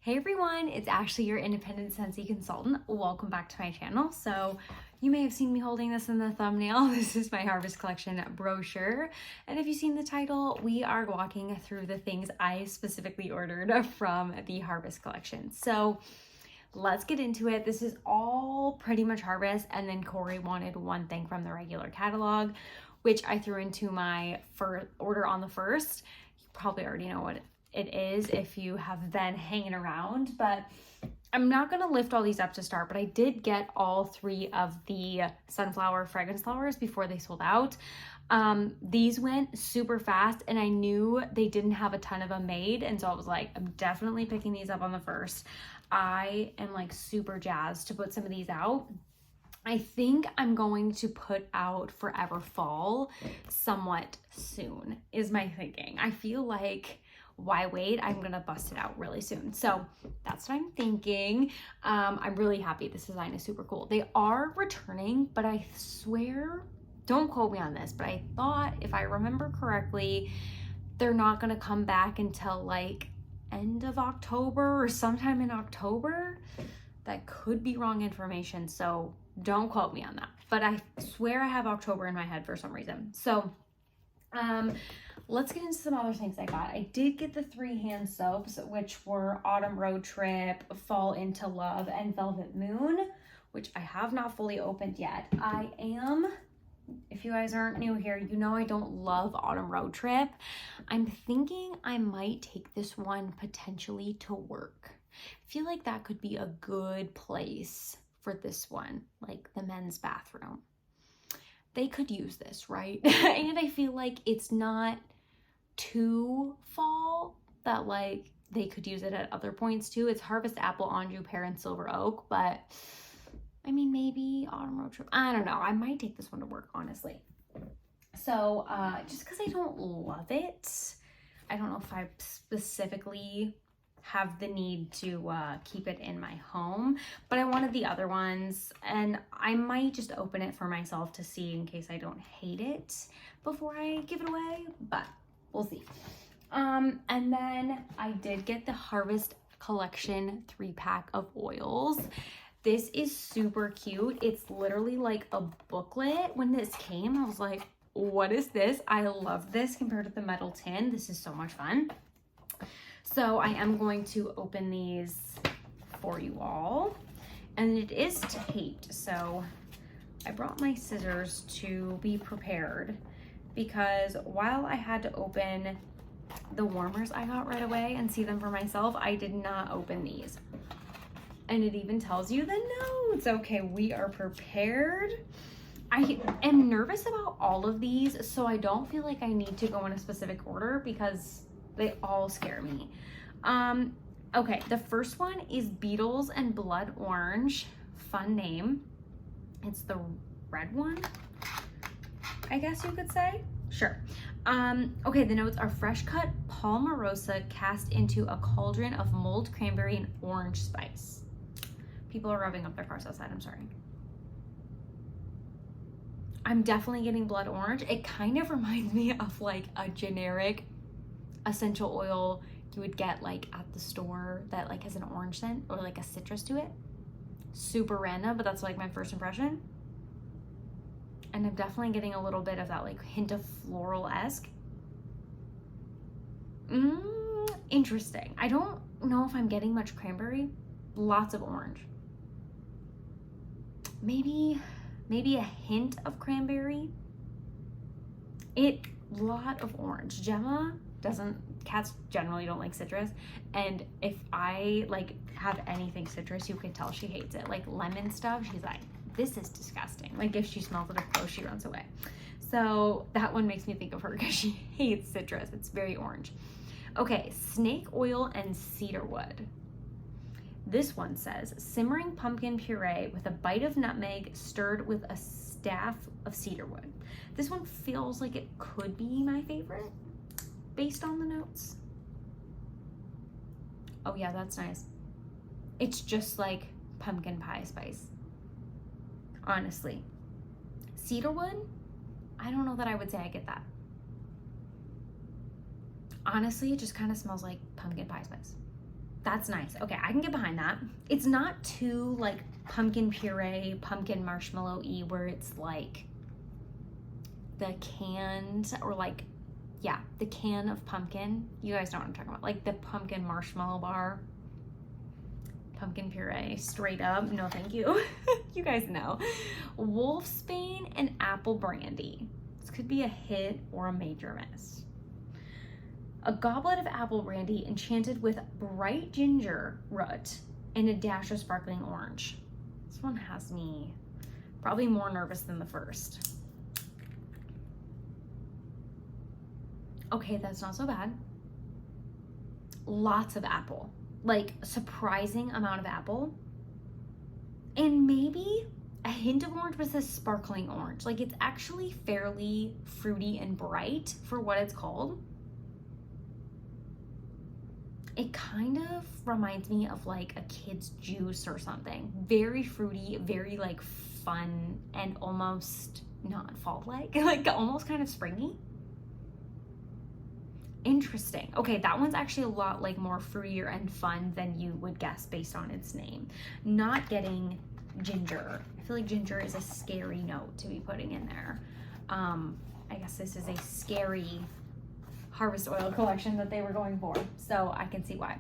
Hey everyone, it's Ashley, your independent Scentsy consultant. Welcome back to my channel. So you may have seen me holding this in the thumbnail. This is my Harvest Collection brochure. And if you've seen the title, we are walking through the things I specifically ordered from the Harvest Collection. So let's get into it. This is all pretty much Harvest, and then Corey wanted one thing from the regular catalog, which I threw into my order on the first. You probably already know what it is if you have been hanging around, but I'm not going to lift all these up to start, but I did get all three of the sunflower fragrance flowers before they sold out. These went super fast, and I knew they didn't have a ton of them made, and so I was like, I'm definitely picking these up on the first. I am like super jazzed to put some of these out. I think I'm going to put out Forever Fall somewhat soon is my thinking. I feel like, why wait? I'm gonna bust it out really soon. So that's what I'm thinking. I'm really happy. This design is super cool. They are returning, but I swear, don't quote me on this, but I thought, if I remember correctly, they're not gonna come back until like end of October or sometime in October. That could be wrong information, so don't quote me on that. But I swear I have October in my head for some reason. So let's get into some other things I got. I did get the 3 hand soaps, which were Autumn Road Trip, Fall Into Love, and Velvet Moon, which I have not fully opened yet. I am, if you guys aren't new here, you know I don't love Autumn Road Trip. I'm thinking I might take this one potentially to work. I feel like that could be a good place for this one, like the men's bathroom. They could use this, right? And I feel like it's not too fall that like they could use it at other points too. It's Harvest Apple, Anjou, Pear, and Silver Oak, but I mean, maybe Autumn Road Trip. I don't know. I might take this one to work, honestly. So just because I don't love it, I don't know if I specifically have the need to keep it in my home, but I wanted the other ones, and I might just open it for myself to see in case I don't hate it before I give it away, but we'll see. And then I did get the Harvest Collection 3-pack of oils. This is super cute. It's literally like a booklet. When this came, I was like, what is this? I love this compared to the metal tin. This is so much fun. So I am going to open these for you all, and it is taped. So I brought my scissors to be prepared, because while I had to open the warmers I got right away and see them for myself, I did not open these. And it even tells you the notes. Okay, we are prepared. I am nervous about all of these, so I don't feel like I need to go in a specific order because they all scare me. Okay, the first one is Beetles and Blood Orange. Fun name. It's the red one, I guess you could say. Sure. Okay, the notes are fresh cut palmarosa cast into a cauldron of mulled cranberry and orange spice. People are revving up their cars outside, I'm sorry. I'm definitely getting blood orange. It kind of reminds me of like a generic essential oil you would get like at the store that like has an orange scent or like a citrus to it. Super random, but that's like my first impression. And I'm definitely getting a little bit of that like hint of floral-esque. Interesting. I don't know if I'm getting much cranberry. Lots of orange. Maybe a hint of cranberry. Lot of orange. Gemma cats generally don't like citrus, and if I like have anything citrus, you can tell she hates it. Like lemon stuff, she's like, this is disgusting. Like if she smells it up close, she runs away. So that one makes me think of her because she hates citrus. It's very orange. Okay, snake oil and cedarwood. This one says simmering pumpkin puree with a bite of nutmeg stirred with a staff of cedarwood. This one feels like it could be my favorite based on the notes. Oh yeah, that's nice. It's just like pumpkin pie spice, honestly. Cedarwood, I don't know that I would say I get that. Honestly, it just kind of smells like pumpkin pie spice. That's nice. Okay, I can get behind that. It's not too like pumpkin puree, pumpkin marshmallow-y, where it's like the canned, or like, yeah, the can of pumpkin. You guys know what I'm talking about. Like the pumpkin marshmallow bar. Pumpkin puree, straight up. No, thank you. You guys know. Wolfsbane and apple brandy. This could be a hit or a major miss. A goblet of apple brandy enchanted with bright ginger root and a dash of sparkling orange. This one has me probably more nervous than the first. Okay, that's not so bad. Lots of apple. Like surprising amount of apple, and maybe a hint of orange, but it says sparkling orange. Like it's actually fairly fruity and bright for what it's called. It kind of reminds me of like a kid's juice or something. Very fruity, very like fun, and almost not fall-like, like almost kind of springy. Interesting. Okay, that one's actually a lot like more fruitier and fun than you would guess based on its name. Not getting ginger. I feel like ginger is a scary note to be putting in there. I guess this is a scary harvest oil collection that they were going for, so I can see why.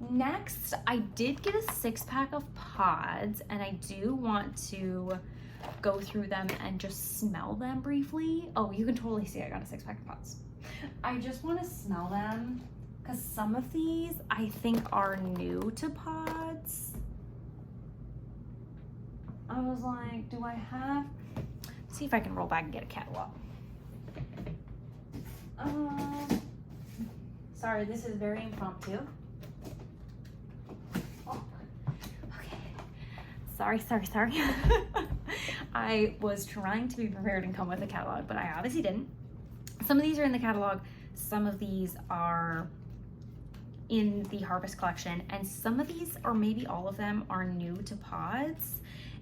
Next, I did get a 6-pack of pods, and I do want to go through them and just smell them briefly. Oh, you can totally see I got a 6-pack of pods. I just want to smell them because some of these I think are new to pods. I was like, do I have, see if I can roll back and get a catalog. Sorry, this is very impromptu. Oh, okay. Sorry. I was trying to be prepared and come with a catalog, but I obviously didn't. Some of these are in the catalog, some of these are in the harvest collection, and some of these, or maybe all of them, are new to pods.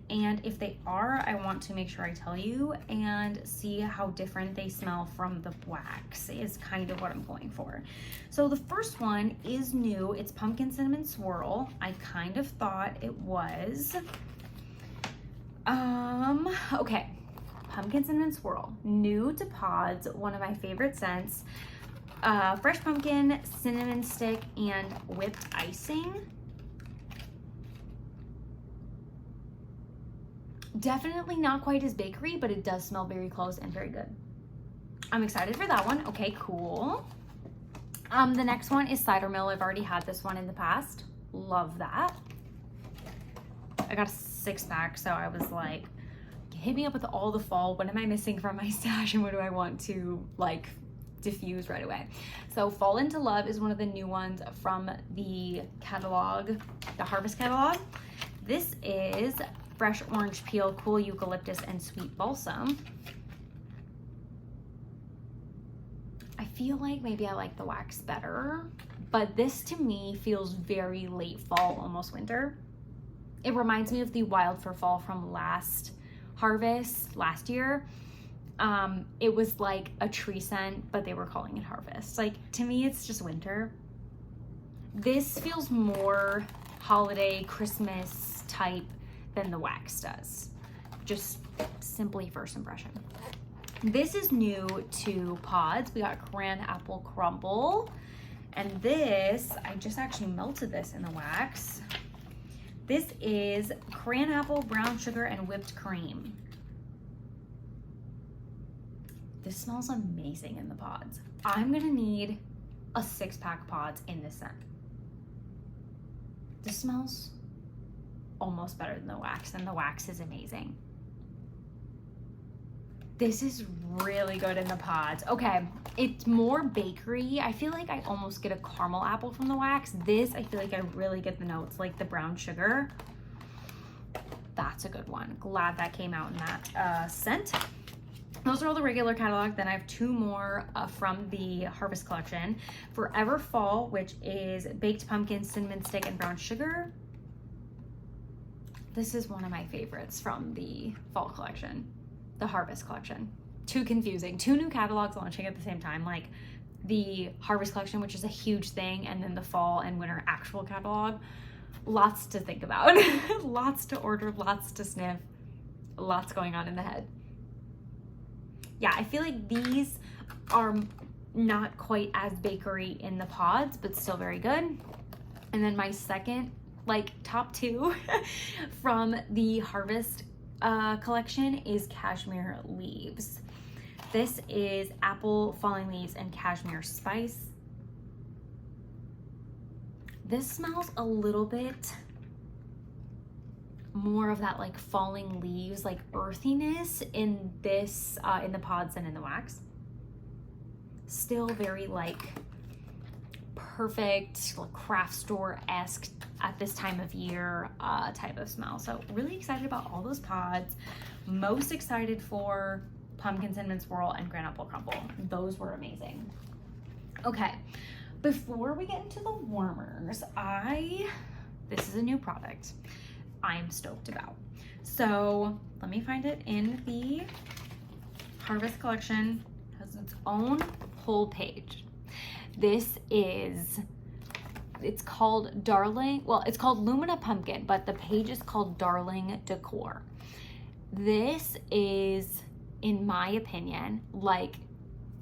And if they are, I want to make sure I tell you and see how different they smell from the wax is kind of what I'm going for. So the first one is new. It's Pumpkin Cinnamon Swirl. I kind of thought it was. Okay. Pumpkin Cinnamon Swirl. New to pods. One of my favorite scents. Fresh pumpkin, cinnamon stick, and whipped icing. Definitely not quite as bakery, but it does smell very close and very good. I'm excited for that one. Okay, cool. The next one is Cider Mill. I've already had this one in the past. Love that. I got a 6-pack, so I was like, hit me up with all the fall. What am I missing from my stash, and what do I want to like diffuse right away? So Fall Into Love is one of the new ones from the catalog, the harvest catalog. This is fresh orange peel, cool eucalyptus, and sweet balsam. I feel like maybe I like the wax better, but this to me feels very late fall, almost winter. It reminds me of the Wild for Fall from last harvest, last year. It was like a tree scent, but they were calling it harvest. Like, to me, it's just winter. This feels more holiday, Christmas type than the wax does. Just simply first impression. This is new to pods. We got Cran Apple Crumble. And this, I just actually melted this in the wax. This is cran apple, brown sugar, and whipped cream. This smells amazing in the pods. I'm gonna need a 6-pack pods in this scent. This smells almost better than the wax, and the wax is amazing. This is really good in the pods. Okay, it's more bakery. I feel like I almost get a caramel apple from the wax. This, I feel like I really get the notes, like the brown sugar. That's a good one. Glad that came out in that scent. Those are all the regular catalog. Then I have 2 more from the harvest collection. Forever Fall, which is baked pumpkin, cinnamon stick, and brown sugar. This is one of my favorites from the fall collection, the harvest collection. Too confusing. 2 new catalogs launching at the same time. Like, the harvest collection, which is a huge thing, and then the fall and winter actual catalog. Lots to think about, lots to order, lots to sniff, lots going on in the head. Yeah, I feel like these are not quite as bakery in the pods, but still very good. And then my second, like top two from the harvest collection is cashmere leaves. This is apple, falling leaves, and cashmere spice. This smells a little bit more of that like falling leaves, like earthiness in this, in the pods and in the wax. Still very like perfect craft store-esque at this time of year type of smell. So really excited about all those pods. Most excited for pumpkin cinnamon swirl and granite apple crumble. Those were amazing. Okay, before we get into the warmers, this is a new product I'm stoked about. So let me find it in the harvest collection. It has its own whole page. This is, it's called Darling, well, it's called Lumina Pumpkin, but the page is called Darling Decor. This is, in my opinion, like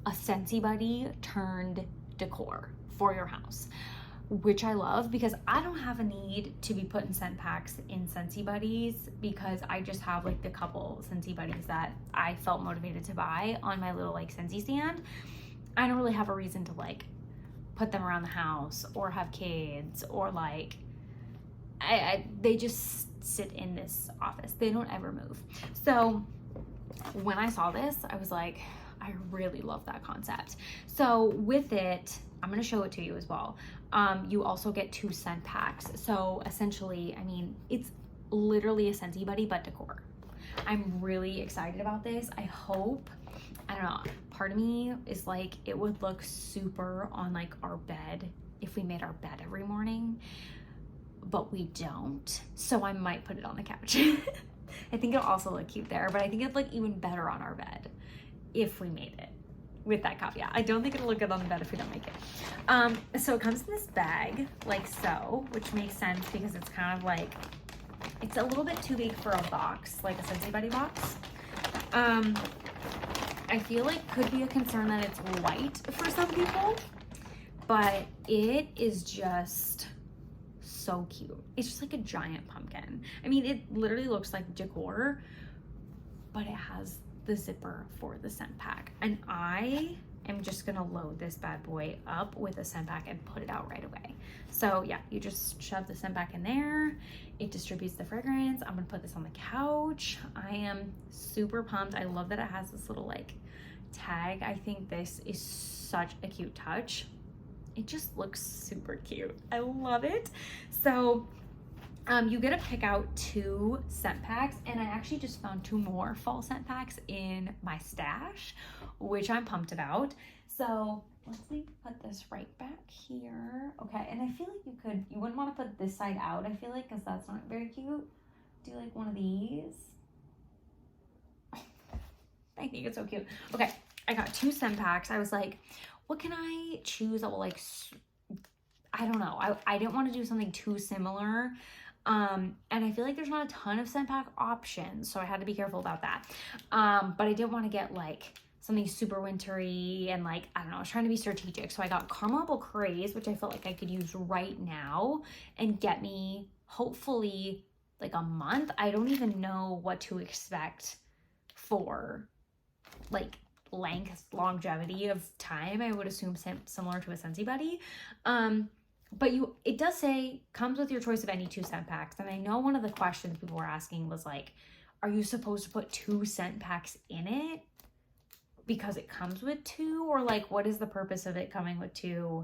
a Scentsy buddy turned decor for your house, which I love because I don't have a need to be putting scent packs in Scentsy buddies because I just have like the couple Scentsy buddies that I felt motivated to buy on my little like Scentsy stand. I don't really have a reason to like put them around the house or have kids or like they just sit in this office. They don't ever move. So when I saw this, I was like, I really love that concept. So with it, I'm gonna show it to you as well. You also get 2 scent packs. So essentially, I mean, it's literally a Scentsy buddy, but decor. I'm really excited about this. I hope, I don't know, part of me is like, it would look super on like our bed if we made our bed every morning, but we don't. So I might put it on the couch. I think it'll also look cute there, but I think it'd look even better on our bed if we made it with that caveat. I don't think it'll look good on the bed if we don't make it. So it comes in this bag like so, which makes sense because it's kind of like, it's a little bit too big for a box, like a Scentsy Buddy box. I feel like could be a concern that it's light for some people, but it is just so cute. It's just like a giant pumpkin. I mean, it literally looks like decor, but it has the zipper for the scent pack. And I am just gonna load this bad boy up with a scent pack and put it out right away. So yeah, you just shove the scent pack in there. It distributes the fragrance. I'm gonna put this on the couch. I am super pumped. I love that it has this little like tag. I think this is such a cute touch. It just looks super cute. I love it. So you get to pick out 2 scent packs, and I actually just found 2 more fall scent packs in my stash, which I'm pumped about. So let's put this right back here. Okay, and I feel like you wouldn't want to put this side out, I feel like, because that's not very cute. Do like one of these. I think it's so cute. Okay, I got 2 scent packs. I was like, what can I choose that will like, I don't know. I didn't want to do something too similar. And I feel like there's not a ton of scent pack options, so I had to be careful about that. But I didn't want to get like something super wintry and like, I don't know, I was trying to be strategic. So I got Caramel Apple Craze, which I felt like I could use right now and get me hopefully like a month. I don't even know what to expect for like longevity of time. I would assume similar to a Scentsy Buddy. But it does say comes with your choice of any 2 scent packs. And I know one of the questions people were asking was like, are you supposed to put 2 scent packs in it because it comes with 2? Or like, what is the purpose of it coming with 2?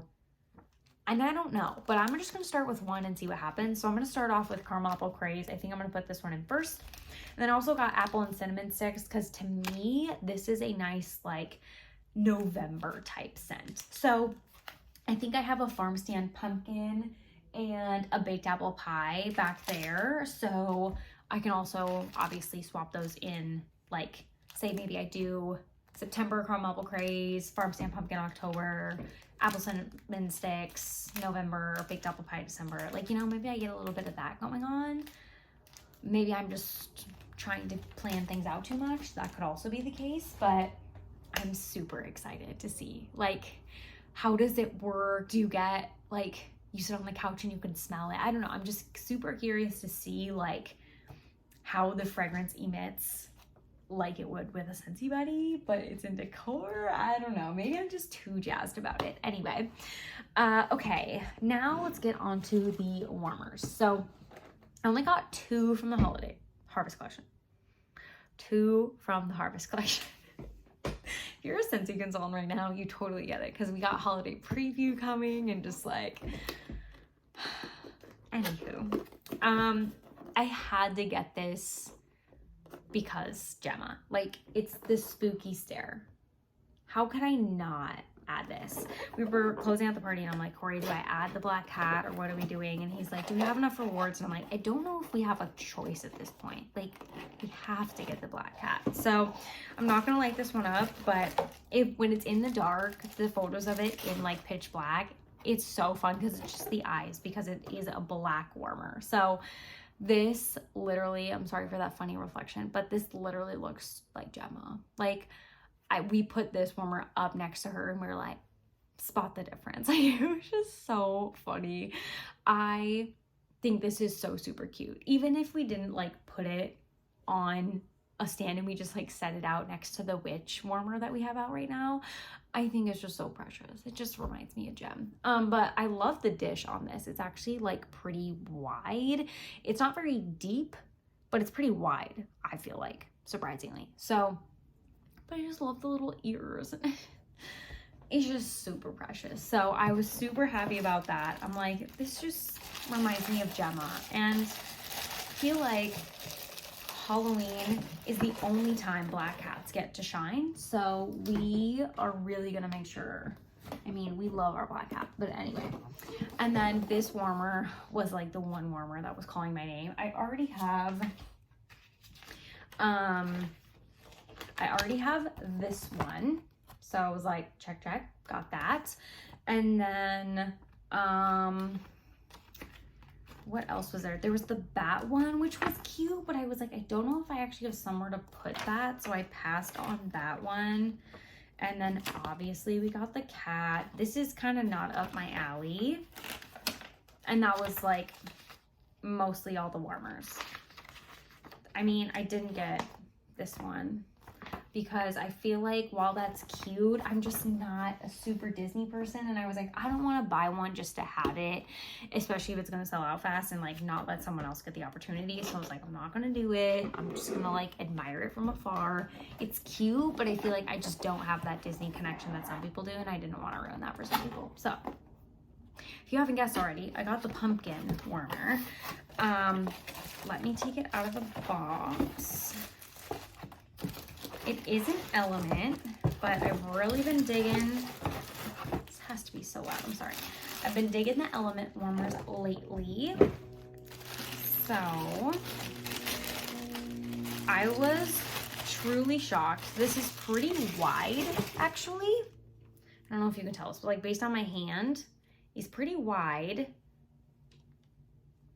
And I don't know, but I'm just going to start with 1 and see what happens. So I'm going to start off with Caramel Apple Craze. I think I'm going to put this one in first. And then I also got apple and cinnamon sticks because to me, this is a nice like November type scent. So I think I have a farm stand pumpkin and a baked apple pie back there. So I can also obviously swap those in, like say maybe I do September caramel apple craze, farm stand pumpkin October, apple cinnamon sticks November, baked apple pie December. Like, you know, maybe I get a little bit of that going on. Maybe I'm just trying to plan things out too much. That could also be the case, but I'm super excited to see, like, how does it work? Do you get, like, you sit on the couch and you can smell it? I don't know. I'm just super curious to see, like, how the fragrance emits like it would with a Scentsy Buddy, but it's in decor. I don't know. Maybe I'm just too jazzed about it. Anyway, okay, now let's get on to the warmers. So I only got 2 from the Harvest Collection. 2 from the Harvest Collection. If you're a Scentsy consultant right now, you totally get it, because we got holiday preview coming and just like, anywho, I had to get this because Gemma, like, it's this spooky stare. How could I not add this? We were closing out the party and I'm like, Corey, do I add the black cat or what are we doing? And he's like, do we have enough rewards? And I'm like, I don't know if we have a choice at this point. Like, we have to get the black cat. So I'm not gonna light this one up, but when it's in the dark, the photos of it in like pitch black, it's so fun because it's just the eyes, because it is a black warmer. So this literally, I'm sorry for that funny reflection, but this literally looks like Gemma. Like, we put this warmer up next to her and we were like, spot the difference. Like, it was just so funny. I think this is so super cute. Even if we didn't like put it on a stand and we just like set it out next to the witch warmer that we have out right now, I think it's just so precious. It just reminds me of Gem. But I love the dish on this. It's actually like pretty wide. It's not very deep, but it's pretty wide, I feel like, surprisingly. So, but I just love the little ears. It's just super precious. So I was super happy about that. I'm like, this just reminds me of Gemma. And I feel like Halloween is the only time black cats get to shine. So we are really gonna make sure, I mean, we love our black cat, but anyway. And then this warmer was like the one warmer that was calling my name. I already have this one. So I was like, check, check, got that. And then, what else was there? There was the bat one, which was cute, but I was like, I don't know if I actually have somewhere to put that. So I passed on that one. And then obviously we got the cat. This is kind of not up my alley. And that was like mostly all the warmers. I mean, I didn't get this one because I feel like while that's cute, I'm just not a super Disney person. And I was like, I don't want to buy one just to have it, especially if it's going to sell out fast and like not let someone else get the opportunity. So I was like, I'm not going to do it. I'm just going to like admire it from afar. It's cute, but I feel like I just don't have that Disney connection that some people do. And I didn't want to ruin that for some people. So if you haven't guessed already, I got the pumpkin warmer. Let me take it out of the box. It is an Element, but I've really been digging, this has to be so loud, I'm sorry. I've been digging the Element warmers lately. So, I was truly shocked. This is pretty wide, actually. I don't know if you can tell this, but like based on my hand, it's pretty wide,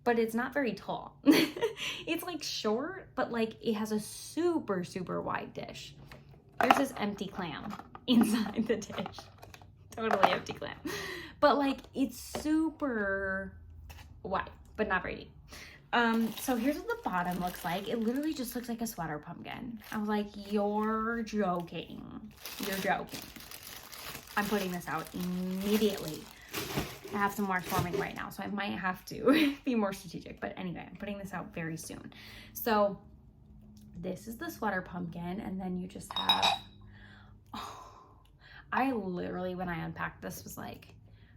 but it's not very tall. It's like short, but like it has a super, super wide dish. Here's this empty clam inside the dish. Totally empty clam. But like it's super wide, but not very deep. So here's what the bottom looks like. It literally just looks like a sweater pumpkin. I was like, you're joking. You're joking. I'm putting this out immediately. I have some marks forming right now, so I might have to be more strategic. But anyway, I'm putting this out very soon. So this is the sweater pumpkin, and then you just have, oh, I literally, when I unpacked this, was like,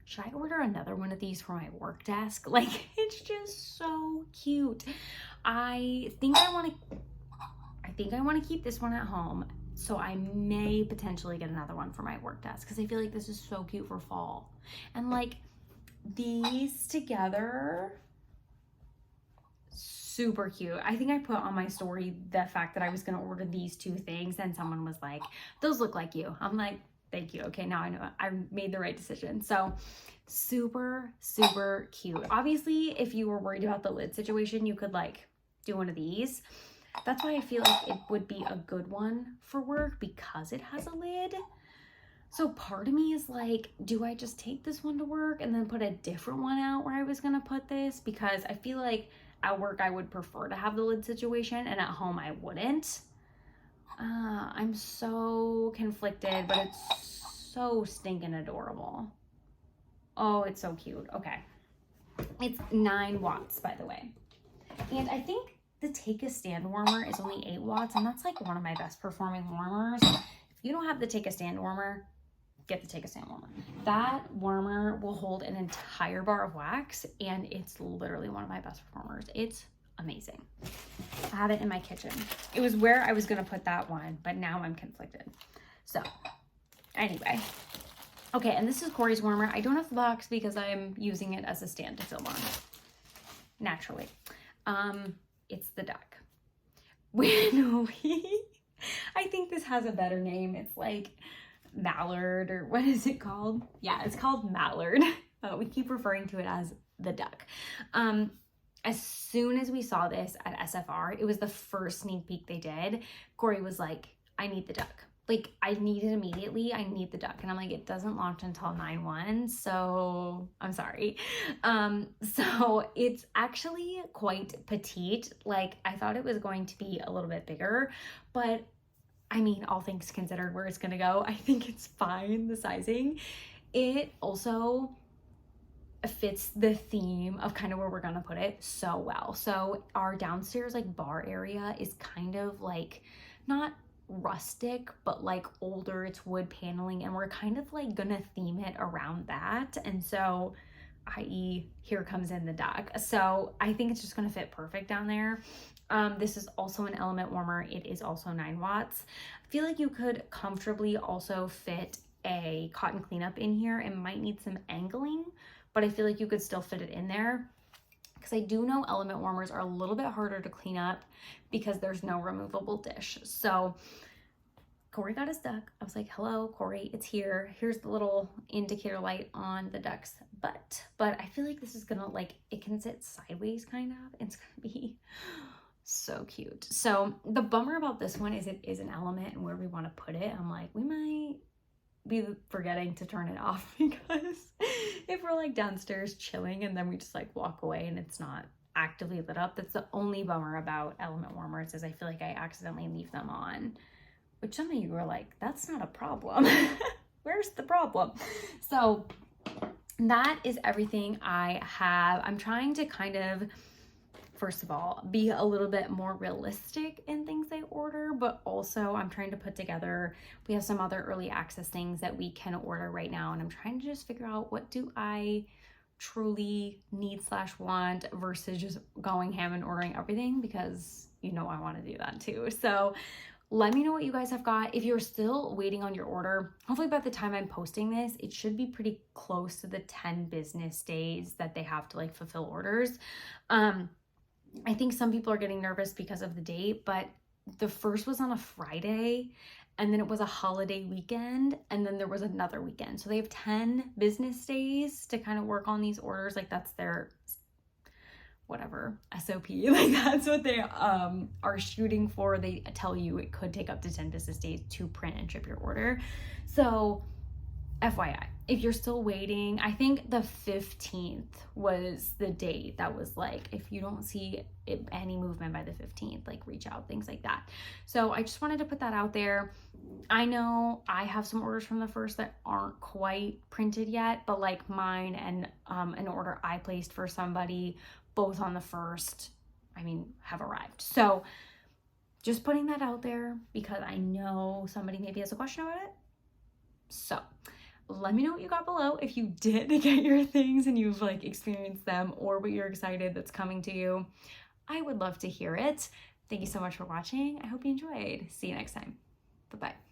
should I order another one of these for my work desk? Like, it's just so cute. I think I want to keep this one at home. So I may potentially get another one for my work desk because I feel like this is so cute for fall. And like these together, super cute. I think I put on my story the fact that I was going to order these two things, and someone was like, those look like you. I'm like, thank you. Okay, now I know I made the right decision. So super, super cute. Obviously, if you were worried about the lid situation, you could like do one of these. That's why I feel like it would be a good one for work, because it has a lid. So part of me is like, do I just take this one to work and then put a different one out where I was gonna put this? Because I feel like at work I would prefer to have the lid situation, and at home I wouldn't. I'm so conflicted, but it's so stinking adorable. Oh, it's so cute. Okay. It's 9 watts, by the way. And I think the Take a Stand warmer is only 8 watts, and that's like one of my best performing warmers. If you don't have the Take a Stand warmer, get the Take a Stand warmer. That warmer will hold an entire bar of wax, and it's literally one of my best performers. It's amazing. I have it in my kitchen. It was where I was gonna put that one, but now I'm conflicted. So anyway, okay, and this is Corey's warmer. I don't have the box because I'm using it as a stand to film on, naturally. It's the duck. I think this has a better name. It's like mallard, or what is it called? Yeah, it's called mallard. We keep referring to it as the duck. As soon as we saw this at SFR, it was the first sneak peek they did. Corey was like, I need the duck. Like, I need it immediately. I need the duck. And I'm like, it doesn't launch until 9/1, so I'm sorry. So it's actually quite petite. Like, I thought it was going to be a little bit bigger, but I mean, all things considered, where it's gonna go, I think it's fine, the sizing. It also fits the theme of kind of where we're gonna put it so well. So our downstairs like bar area is kind of like not rustic, but like older. It's wood paneling, and we're kind of like gonna theme it around that. And so, i.e., here comes in the duck. So I think it's just gonna fit perfect down there. This is also an element warmer. It is also 9 watts. I feel like you could comfortably also fit a cotton cleanup in here. It might need some angling, but I feel like you could still fit it in there, because I do know element warmers are a little bit harder to clean up because there's no removable dish. So Corey got his duck. I was like, hello, Corey, it's here. Here's the little indicator light on the duck's butt. But I feel like this is gonna, like, it can sit sideways kind of. It's gonna be so cute. So the bummer about this one is it is an element, and where we want to put it, I'm like, we might be forgetting to turn it off, because if we're like downstairs chilling and then we just like walk away and it's not actively lit up, that's the only bummer about element warmers, is I feel like I accidentally leave them on, which some of you were like, that's not a problem. Where's the problem? So that is everything I have. I'm trying to kind of, first of all, be a little bit more realistic in things I order, but also I'm trying to put together, we have some other early access things that we can order right now, and I'm trying to just figure out, what do I truly need/want versus just going ham and ordering everything, because you know I want to do that too. So let me know what you guys have got. If you're still waiting on your order, hopefully by the time I'm posting this, it should be pretty close to the 10 business days that they have to like fulfill orders. I think some people are getting nervous because of the date, but the first was on a Friday, and then it was a holiday weekend, and then there was another weekend. So they have 10 business days to kind of work on these orders. Like, that's their whatever SOP. Like, that's what they are shooting for. They tell you it could take up to 10 business days to print and ship your order. So FYI, if you're still waiting, I think the 15th was the date that was like, if you don't see any movement by the 15th, like reach out, things like that. So I just wanted to put that out there. I know I have some orders from the first that aren't quite printed yet, but like mine and an order I placed for somebody, both on the first, I mean, have arrived. So just putting that out there because I know somebody maybe has a question about it. So let me know what you got below if you did get your things and you've like experienced them, or what you're excited that's coming to you. I would love to hear it. Thank you so much for watching. I hope you enjoyed. See you next time. Bye-bye.